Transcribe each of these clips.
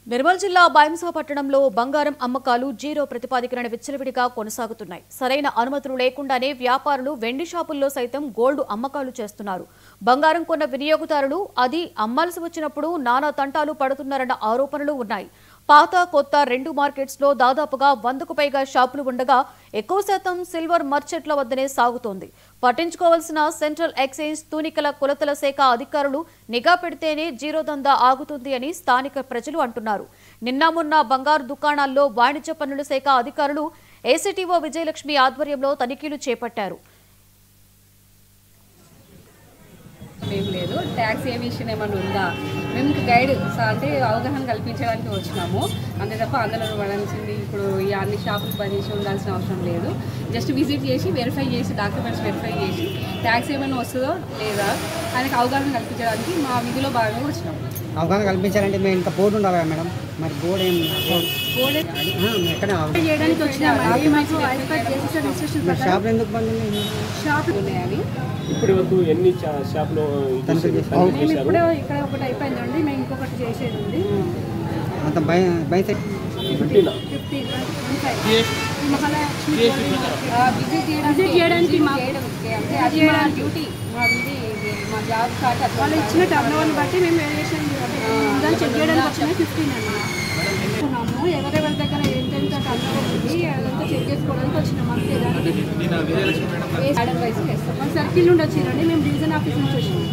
నిర్మల్ జిల్లా బైంసా పట్టణంలో బంగారం అమ్మకాలు జీరో ప్రతిపాదికన విచ్చలవిడిగా కొనసాగుతున్నాయి. సరైన అనుమతులు లేకుండానే వ్యాపారులు వెండి షాపుల్లో సైతం గోల్డ్ అమ్మకాలు చేస్తున్నారు. బంగారం కొన్న వినియోగదారులు అది అమ్మాల్సి వచ్చినప్పుడు నానా తంటాలు పడుతున్నారన్న ఆరోపణలు ఉన్నాయి. పాత కొత్త రెండు మార్కెట్స్ లో దాదాపుగా 100కు పైగా షాపులు ఉండగా ఎక్కువ శాతం సిల్వర్ మర్చెంట్ల వద్దనే సాగుతోంది. పట్టించుకోవాల్సిన సెంట్రల్ ఎక్సైజ్ తూనికల కొలతల శాఖ అధికారులు నిఘా పెడితేనే జీరో దందా ఆగుతుంది అని స్థానిక ప్రజలు అంటున్నారు. నిన్న మొన్న బంగారు దుకాణాల్లో వాణిజ్య పన్నుల శాఖ అధికారులు ఏసీటీఓ విజయలక్ష్మి ఆధ్వర్యంలో తనిఖీలు చేపట్టారు. లేదు ట్యాక్స్ ఏవిషన్ ఏమైనా ఉందా, మేము గైడ్ అంటే అవగాహన కల్పించడానికి వచ్చినాము అంతే తప్ప అందులో పడాల్సింది ఇప్పుడు ఈ అన్ని షాపులు బంద్ చేసి ఉండాల్సిన అవసరం లేదు. జస్ట్ విజిట్ చేసి వెరిఫై చేసి డాక్యుమెంట్స్ వెరిఫై చేసి ట్యాక్స్ ఏమైనా వస్తుందో లేదా ఆయనకు అవగాహన కల్పించడానికి మా విధిలో భాగంగా వచ్చినాము. అవగాహన కల్పించాలంటే మేము ఇంకా బోర్డు ఉండాలి మేడం, మరి బోర్డు ఏం ఎక్కడ చేయడానికి వచ్చినాము. షాప్ ఎందుకు బంద్ ఉంది? షాపులు ఉన్నాయని ఇప్పటి వరకు ఎన్ని షాపులు ఇప్పుడే ఇక్కడ ఒకటి అయిపోయిందండి, మేము ఇంకొకటి చేసేది ఉంది. అంత బైసెట్ 15 విజిట్ చేయడానికి డ్యూటీ మా జాబ్ స్టార్ట్ వాళ్ళు ఇచ్చిన టర్నోవర్ని బట్టి మేము వేరియేషన్ చెక్ చేయడానికి వచ్చిన 15 అండి. ఎవరెవరి దగ్గర ఎంత టర్నోవర్ ఉంది అదంతా చెక్ చేసుకోవడానికి వచ్చినాం. అంతే మేడం వైస్ చేస్తాం. మన సర్కిల్ నుండి వచ్చిరండి, మేము డివిజన్ ఆఫీస్ నుంచి వచ్చినాం.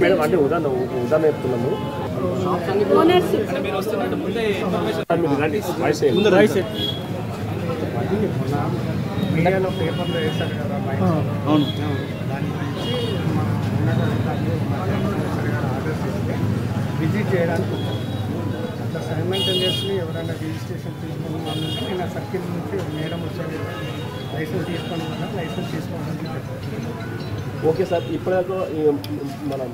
మేడం అంటే ఉదాహరణ చెప్తున్నాము. ఓనర్స్ మీడియాలో పేపర్లో వేశారు కదా, అవును దాని గురించి ఆర్డర్స్ ఇస్తే విజిట్ చేయడానికి అట్లా సైమల్టేనియస్లీ ఎవరైనా రిజిస్ట్రేషన్ తీసుకున్న వాళ్ళు ఉంటే నేను ఆ సర్కిల్ నుంచి మేడం వచ్చేది లైసెన్స్ తీసుకోవడం వల్ల లైసెన్స్ తీసుకోవడానికి. ఓకే సార్, ఇప్పటిదాకా మనం